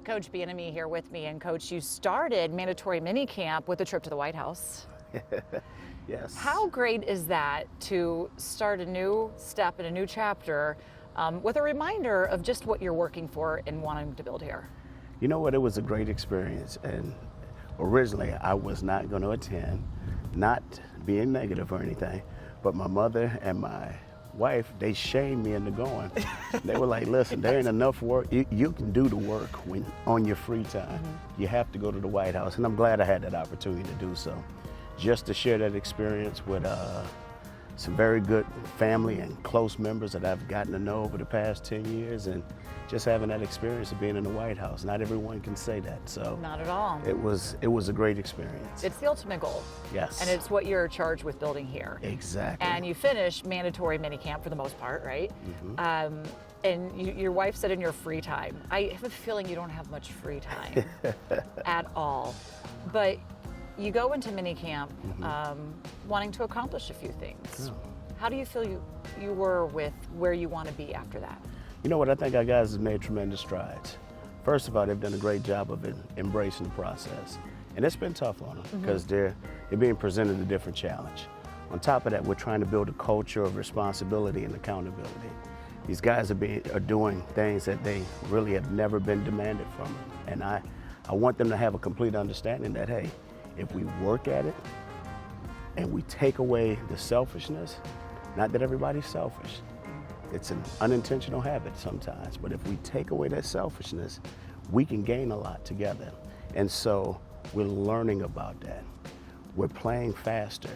Coach Bieniemy here with me. And Coach, you started mandatory minicamp with a trip to the White House. Yes. How great is that to start a new step in a new chapter with a reminder of just what you're working for and wanting to build here? You know what? It was a great experience. And originally, I was not going to attend, not being negative or anything, but my mother and my wife, they shamed me into going. They were like, listen, there ain't enough work. You can do the work when on your free time. You have to go to the White House. And I'm glad I had that opportunity to do so. Just to share that experience with some very good family and close members that I've gotten to know over the past 10 years, and just having that experience of being in the White House. Not everyone can say that, so. Not at all. It was a great experience. It's the ultimate goal. Yes. And it's what you're charged with building here. Exactly. And you finished mandatory minicamp for the most part, right? And your wife said in your free time. I have a feeling you don't have much free time at all. But you go into minicamp wanting to accomplish a few things. How do you feel you were with where you want to be after that? You know what, I think our guys have made tremendous strides. First of all, they've done a great job of embracing the process. And it's been tough on them because they're being presented a different challenge. On top of that, we're trying to build a culture of responsibility and accountability. These guys are doing things that they really have never been demanded from them. And I want them to have a complete understanding that, hey, if we work at it and we take away the selfishness, not that everybody's selfish, it's an unintentional habit sometimes, but if we take away that selfishness, we can gain a lot together. And so we're learning about that. We're playing faster,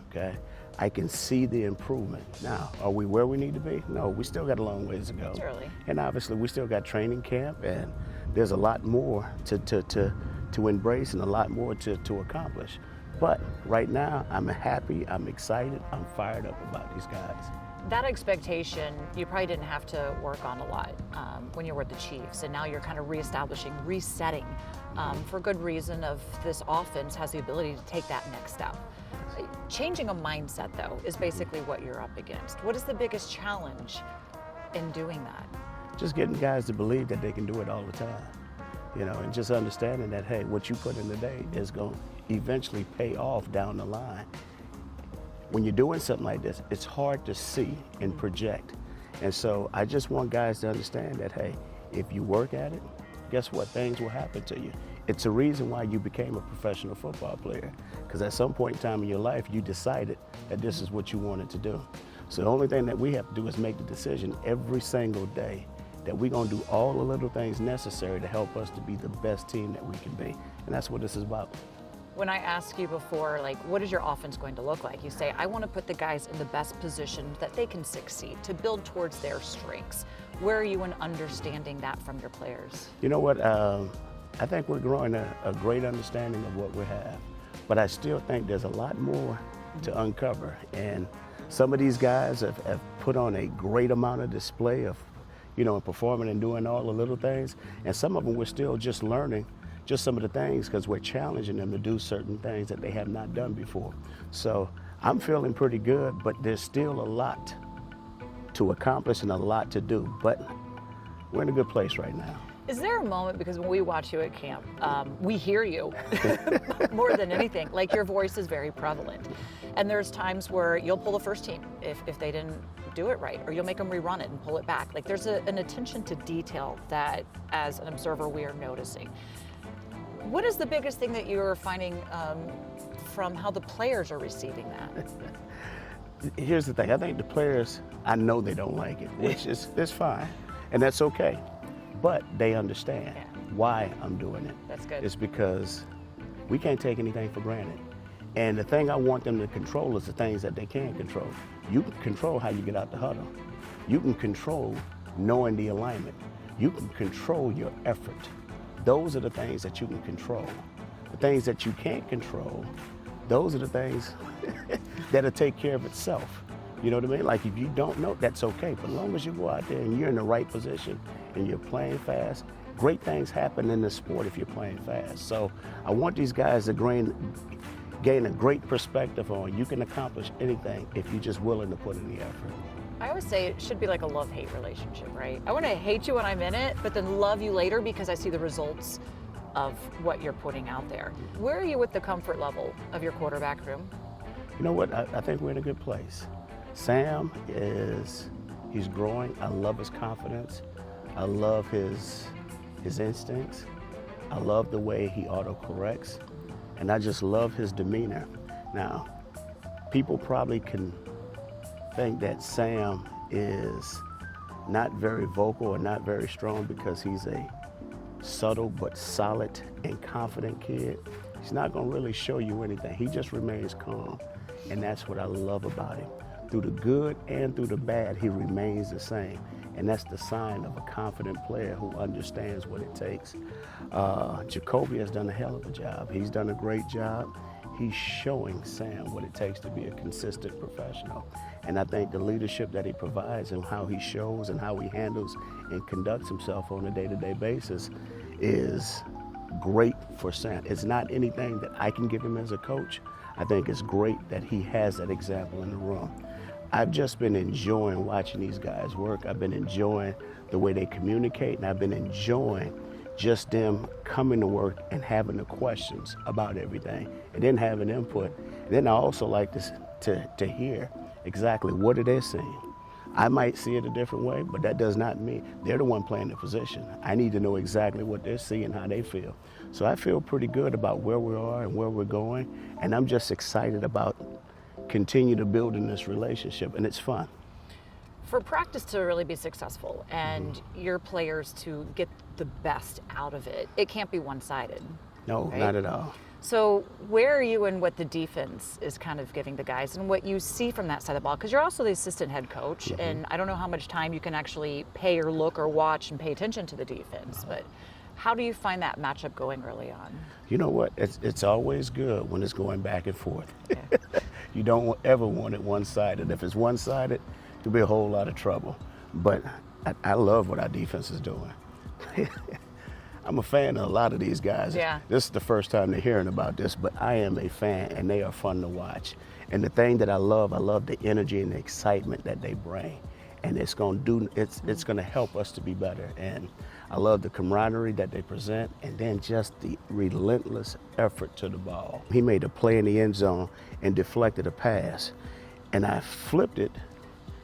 okay? I can see the improvement. Now, are we where we need to be? No, we still got a long ways to go. It's early. And obviously we still got training camp, and there's a lot more to embrace and a lot more to accomplish. But right now, I'm happy, I'm excited, I'm fired up about these guys. That expectation, you probably didn't have to work on a lot when you were with the Chiefs, and now you're kind of reestablishing, resetting for good reason of this offense has the ability to take that next step. Changing a mindset, though, is basically what you're up against. What is the biggest challenge in doing that? Just getting guys to believe that they can do it all the time, you know, and just understanding that, hey, what you put in today is going to eventually pay off down the line. When you're doing something like this, it's hard to see and project. And so I just want guys to understand that, hey, if you work at it, guess what? Things will happen to you. It's a reason why you became a professional football player, because at some point in time in your life, you decided that this is what you wanted to do. So the only thing that we have to do is make the decision every single day that we're going to do all the little things necessary to help us to be the best team that we can be. And that's what this is about. When I ask you before, like, what is your offense going to look like? You say, I want to put the guys in the best position that they can succeed, to build towards their strengths. Where are you in understanding that from your players? You know what? I think we're growing a great understanding of what we have, but I still think there's a lot more to uncover. And some of these guys have put on a great amount of display of, you know, performing and doing all the little things. And some of them we're still just learning just some of the things because we're challenging them to do certain things that they have not done before. So I'm feeling pretty good, but there's still a lot to accomplish and a lot to do, but we're in a good place right now. Is there a moment, because when we watch you at camp, we hear you more than anything, like your voice is very prevalent. And there's times where you'll pull the first team if they didn't do it right, or you'll make them rerun it and pull it back. Like there's an attention to detail that as an observer we are noticing. What is the biggest thing that you're finding from how the players are receiving that? Here's the thing, I think the players, I know they don't like it, which is fine, and that's okay. But they understand why I'm doing it. That's good. It's because we can't take anything for granted. And the thing I want them to control is the things that they can control. You can control how you get out the huddle. You can control knowing the alignment. You can control your effort. Those are the things that you can control. The things that you can't control, those are the things that'll take care of itself. You know what I mean? Like if you don't know, that's okay. But as long as you go out there and you're in the right position and you're playing fast, great things happen in this sport if you're playing fast. So I want these guys to gain a great perspective on you can accomplish anything if you're just willing to put in the effort. I always say it should be like a love-hate relationship, right? I want to hate you when I'm in it, but then love you later because I see the results of what you're putting out there. Where are you with the comfort level of your quarterback room? You know what? I think we're in a good place. Sam he's growing. I love his confidence. I love his instincts. I love the way he autocorrects. And I just love his demeanor. Now, people probably can think that Sam is not very vocal or not very strong because he's a subtle but solid and confident kid. He's not going to really show you anything. He just remains calm. And that's what I love about him. Through the good and through the bad, he remains the same. And that's the sign of a confident player who understands what it takes. Jacoby has done a hell of a job. He's done a great job. He's showing Sam what it takes to be a consistent professional. And I think the leadership that he provides and how he shows and how he handles and conducts himself on a day-to-day basis is great for Sam. It's not anything that I can give him as a coach. I think it's great that he has that example in the room. I've just been enjoying watching these guys work. I've been enjoying the way they communicate, and I've been enjoying just them coming to work and having the questions about everything and then having input. And then I also like to hear exactly what are they seeing. I might see it a different way, but that does not mean they're the one playing the position. I need to know exactly what they're seeing, how they feel. So I feel pretty good about where we are and where we're going, and I'm just excited about continue to build in this relationship, and it's fun. For practice to really be successful and your players to get the best out of it, it can't be one-sided. No, right? Not at all. So where are you in what the defense is kind of giving the guys and what you see from that side of the ball? Because you're also the assistant head coach, and I don't know how much time you can actually pay or look or watch and pay attention to the defense, but how do you find that matchup going early on? You know what? It's always good when it's going back and forth. Yeah. You don't ever want it one-sided. If it's one-sided, there'll be a whole lot of trouble. But I love what our defense is doing. I'm a fan of a lot of these guys. Yeah. This is the first time they're hearing about this, but I am a fan, and they are fun to watch. And the thing that I love the energy and the excitement that they bring. And it's gonna help us to be better. And I love the camaraderie that they present, and then just the relentless effort to the ball. He made a play in the end zone and deflected a pass, and I flipped it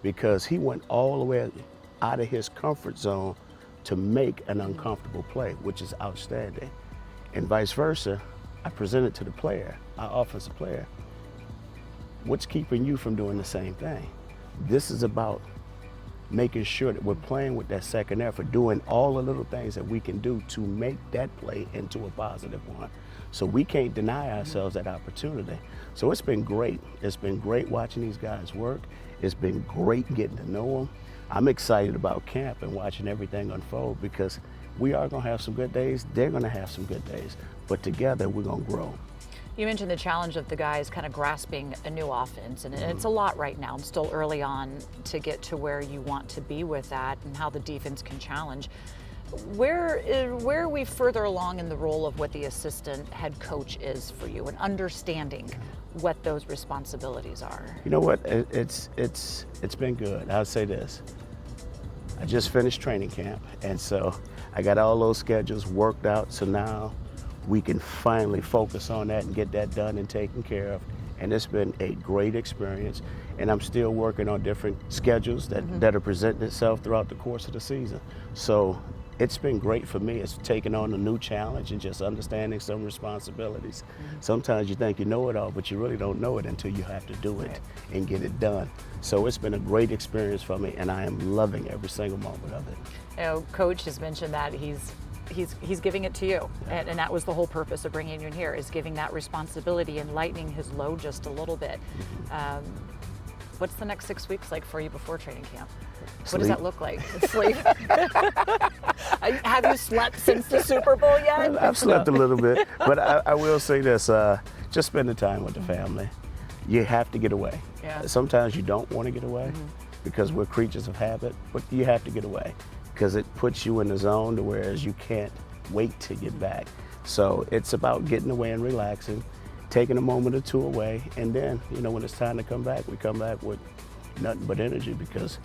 because he went all the way out of his comfort zone to make an uncomfortable play, which is outstanding. And vice versa, I presented to the player, our offensive player, what's keeping you from doing the same thing? This is about making sure that we're playing with that second effort, doing all the little things that we can do to make that play into a positive one. So we can't deny ourselves that opportunity. So it's been great. It's been great watching these guys work. It's been great getting to know them. I'm excited about camp and watching everything unfold because we are going to have some good days. They're going to have some good days. But together, we're going to grow. You mentioned the challenge of the guys kind of grasping a new offense, and it's a lot right now. I'm still early on to get to where you want to be with that and how the defense can challenge. Where are we further along in the role of what the assistant head coach is for you and understanding what those responsibilities are? You know what? It's been good. I'll say this. I just finished training camp, and so I got all those schedules worked out, so now we can finally focus on that and get that done and taken care of. And it's been a great experience. And I'm still working on different schedules that are presenting itself throughout the course of the season. So it's been great for me. It's taking on a new challenge and just understanding some responsibilities. Sometimes you think you know it all, but you really don't know it until you have to do it and get it done. So it's been a great experience for me, and I am loving every single moment of it. You know, Coach has mentioned that he's giving it to you, and that was the whole purpose of bringing you in here, is giving that responsibility and lightening his load just a little bit. What's the next 6 weeks like for you before training camp? Sleep. What does that look like? Sleep. Have you slept since the Super Bowl yet? I've slept a little bit, but I will say this, just spending time with the family. You have to get away. Yeah. Sometimes you don't want to get away because we're creatures of habit, but you have to get away because it puts you in the zone to whereas you can't wait to get back. So it's about getting away and relaxing, taking a moment or two away, and then, you know, when it's time to come back, we come back with nothing but energy because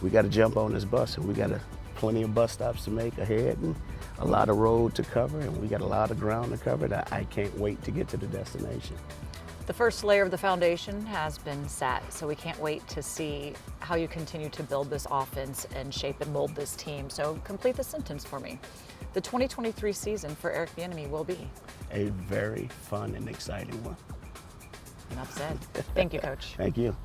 we got to jump on this bus, and we got plenty of bus stops to make ahead and a lot of road to cover, and we got a lot of ground to cover that I can't wait to get to the destination. The first layer of the foundation has been set, so we can't wait to see how you continue to build this offense and shape and mold this team. So complete the sentence for me. The 2023 season for Eric Bieniemy will be a very fun and exciting one. Enough said. Thank you, Coach. Thank you.